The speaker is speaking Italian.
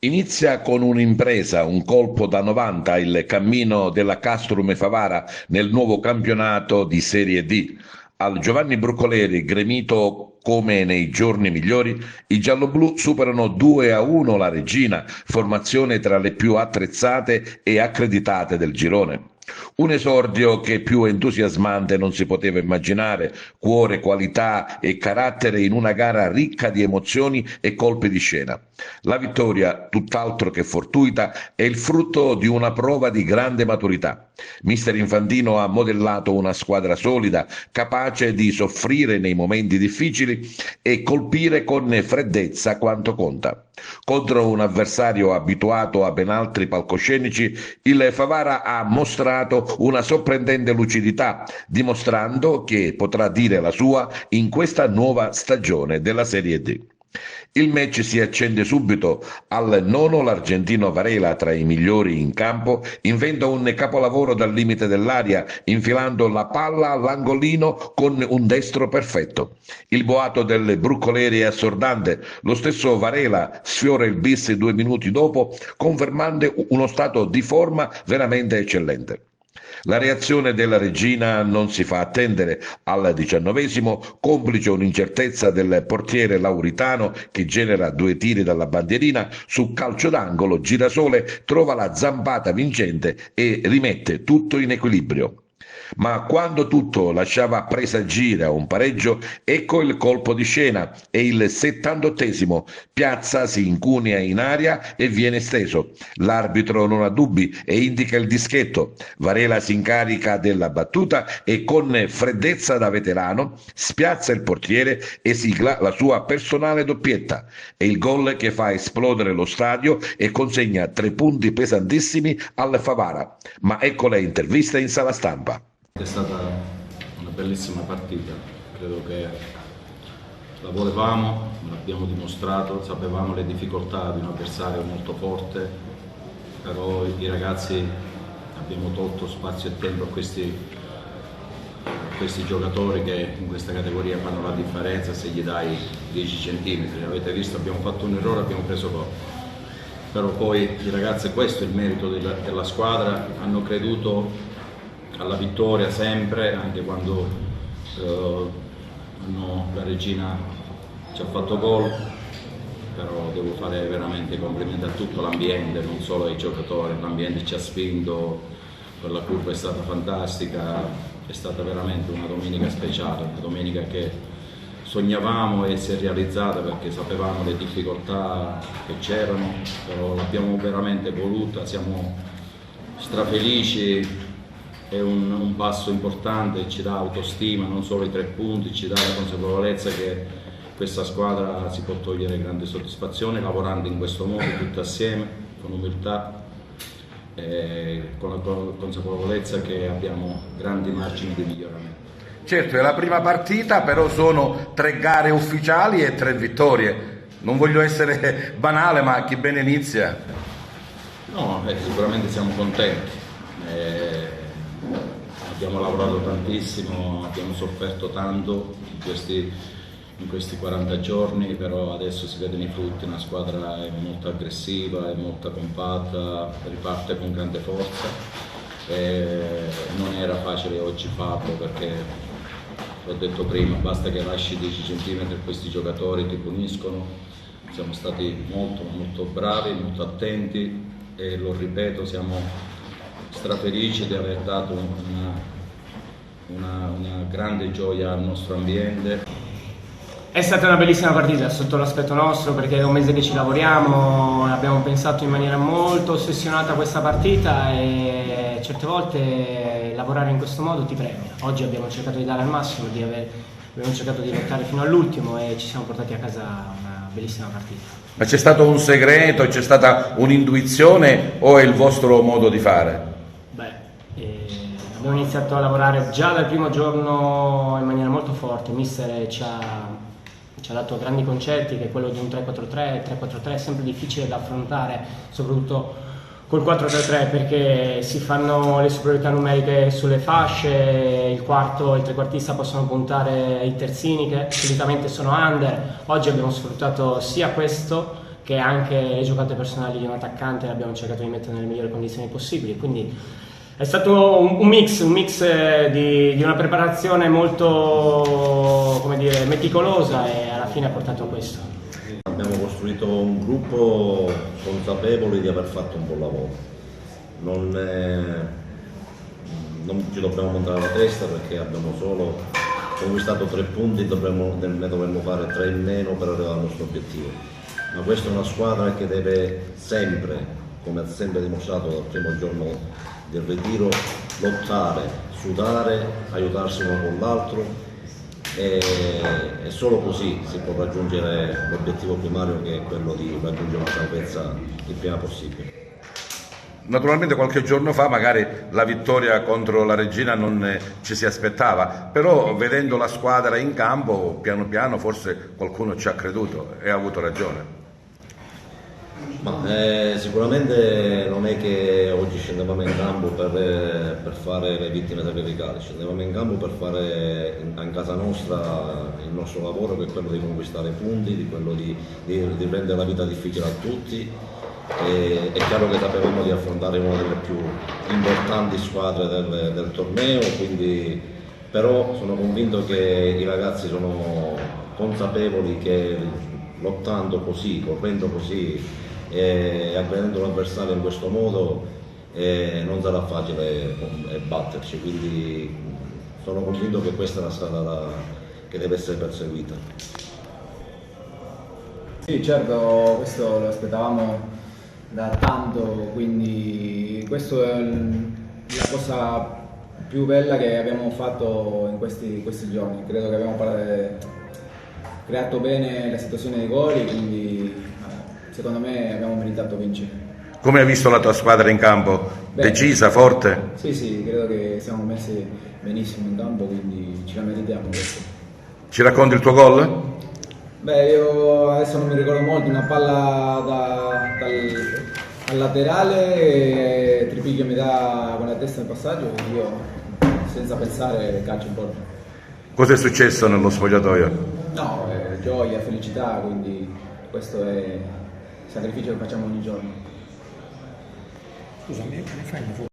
Inizia con un'impresa, un colpo da 90, il cammino della Castrum Favara nel nuovo campionato di Serie D. Al Giovanni Brucoleri, gremito come nei giorni migliori, i gialloblu superano 2-1 la Regina, formazione tra le più attrezzate e accreditate del girone. Un esordio che più entusiasmante non si poteva immaginare, cuore, qualità e carattere in una gara ricca di emozioni e colpi di scena. La vittoria, tutt'altro che fortuita, è il frutto di una prova di grande maturità. Mister Infantino ha modellato una squadra solida, capace di soffrire nei momenti difficili e colpire con freddezza quanto conta. Contro un avversario abituato a ben altri palcoscenici, il Favara ha mostrato una sorprendente lucidità, dimostrando che potrà dire la sua in questa nuova stagione della Serie D. Il match si accende subito. Al nono l'argentino Varela, tra i migliori in campo, inventa un capolavoro dal limite dell'area, infilando la palla all'angolino con un destro perfetto. Il boato del Brucoleri è assordante. Lo stesso Varela sfiora il bis 2 minuti dopo, confermando uno stato di forma veramente eccellente. La reazione della Regina non si fa attendere. Al 19esimo, complice un'incertezza del portiere Lauritano che genera 2 tiri dalla bandierina, su calcio d'angolo Girasole trova la zampata vincente e rimette tutto in equilibrio. Ma quando tutto lasciava presagire a un pareggio, ecco il colpo di scena. È il 78esimo. Piazza si incunea in aria e viene steso. L'arbitro non ha dubbi e indica il dischetto. Varela si incarica della battuta e con freddezza da veterano spiazza il portiere e sigla la sua personale doppietta. È il gol che fa esplodere lo stadio e consegna 3 punti pesantissimi al Favara. Ma ecco le interviste in sala stampa. È stata una bellissima partita, credo che la volevamo, l'abbiamo dimostrato, sapevamo le difficoltà di un avversario molto forte, però i ragazzi abbiamo tolto spazio e tempo a questi giocatori che in questa categoria fanno la differenza se gli dai 10 centimetri. Avete visto, abbiamo fatto un errore, abbiamo preso gol. Però poi i ragazzi, questo è il merito della squadra, hanno creduto alla vittoria sempre, anche quando la Regina ci ha fatto gol, però devo fare veramente complimenti a tutto l'ambiente, non solo ai giocatori. L'ambiente ci ha spinto, quella curva è stata fantastica, è stata veramente una domenica speciale, una domenica che sognavamo e si è realizzata perché sapevamo le difficoltà che c'erano, però l'abbiamo veramente voluta, siamo strafelici. È un passo importante, ci dà autostima, non solo i 3 punti, ci dà la consapevolezza che questa squadra si può togliere grande soddisfazione lavorando in questo modo tutti assieme, con umiltà e con la consapevolezza che abbiamo grandi margini di miglioramento. Certo, è la prima partita, però sono 3 gare ufficiali e 3 vittorie. Non voglio essere banale, ma chi bene inizia? No, sicuramente siamo contenti. Abbiamo lavorato tantissimo, abbiamo sofferto tanto in questi 40 giorni, però adesso si vedono i frutti. Una squadra è molto aggressiva, è molto compatta, riparte con grande forza. Non era facile oggi farlo perché, l'ho detto prima, basta che lasci 10 centimetri a questi giocatori, ti puniscono. Siamo stati molto bravi, molto attenti e lo ripeto, siamo strafelici di aver dato una grande gioia al nostro ambiente. È stata una bellissima partita sotto l'aspetto nostro, perché è un mese che ci lavoriamo, abbiamo pensato in maniera molto ossessionata a questa partita e certe volte lavorare in questo modo ti premia. Oggi abbiamo cercato di dare al massimo, abbiamo cercato di lottare fino all'ultimo e ci siamo portati a casa una bellissima partita. Ma c'è stato un segreto, c'è stata un'intuizione o è il vostro modo di fare? Abbiamo iniziato a lavorare già dal primo giorno in maniera molto forte. Il mister ci ha dato grandi concetti, che è quello di un 3-4-3. Il 3-4-3 è sempre difficile da affrontare, soprattutto col 4-3-3, perché si fanno le superiorità numeriche sulle fasce, il quarto e il trequartista possono puntare i terzini che solitamente sono under. Oggi abbiamo sfruttato sia questo che anche le giocate personali di un attaccante abbiamo cercato di mettere nelle migliori condizioni possibili, quindi è stato un mix di una preparazione molto, come dire, meticolosa, e alla fine ha portato a questo. Abbiamo costruito un gruppo consapevole di aver fatto un buon lavoro. Non ci dobbiamo montare la testa perché abbiamo solo conquistato 3 punti, ne dovremmo fare 3 in meno per arrivare al nostro obiettivo. Ma questa è una squadra che deve sempre, come ha sempre dimostrato dal primo giorno del ritiro, lottare, sudare, aiutarsi uno con l'altro, e solo così si può raggiungere l'obiettivo primario, che è quello di raggiungere una salvezza il prima possibile. Naturalmente qualche giorno fa magari la vittoria contro la Reggina non ci si aspettava, però vedendo la squadra in campo piano piano forse qualcuno ci ha creduto e ha avuto ragione. Ma sicuramente non è che oggi scendevamo in campo per fare le vittime sacrificali, scendevamo in campo per fare in casa nostra il nostro lavoro, che è quello di conquistare punti, di quello di rendere la vita difficile a tutti. È chiaro che sapevamo di affrontare una delle più importanti squadre del torneo, quindi, però sono convinto che i ragazzi sono consapevoli che lottando così, correndo così e aggredendo l'avversario in questo modo non sarà facile batterci, quindi sono convinto che questa è la strada che deve essere perseguita. Sì, certo, questo lo aspettavamo da tanto, quindi questa è la cosa più bella che abbiamo fatto in questi giorni. Credo che abbiamo creato bene la situazione dei gol, quindi secondo me abbiamo meritato vincere. Come hai visto la tua squadra in campo? Bene. Decisa, forte? Sì, credo che siamo messi benissimo in campo, quindi ce la meritiamo questo. Ci racconti il tuo gol? Beh, io adesso non mi ricordo molto, una palla al laterale, Tripiglio mi dà con la testa nel passaggio e io senza pensare calcio in porta. Cosa è successo nello spogliatoio? No, gioia, felicità, quindi questo è il sacrificio che facciamo ogni giorno. Scusami, come fai?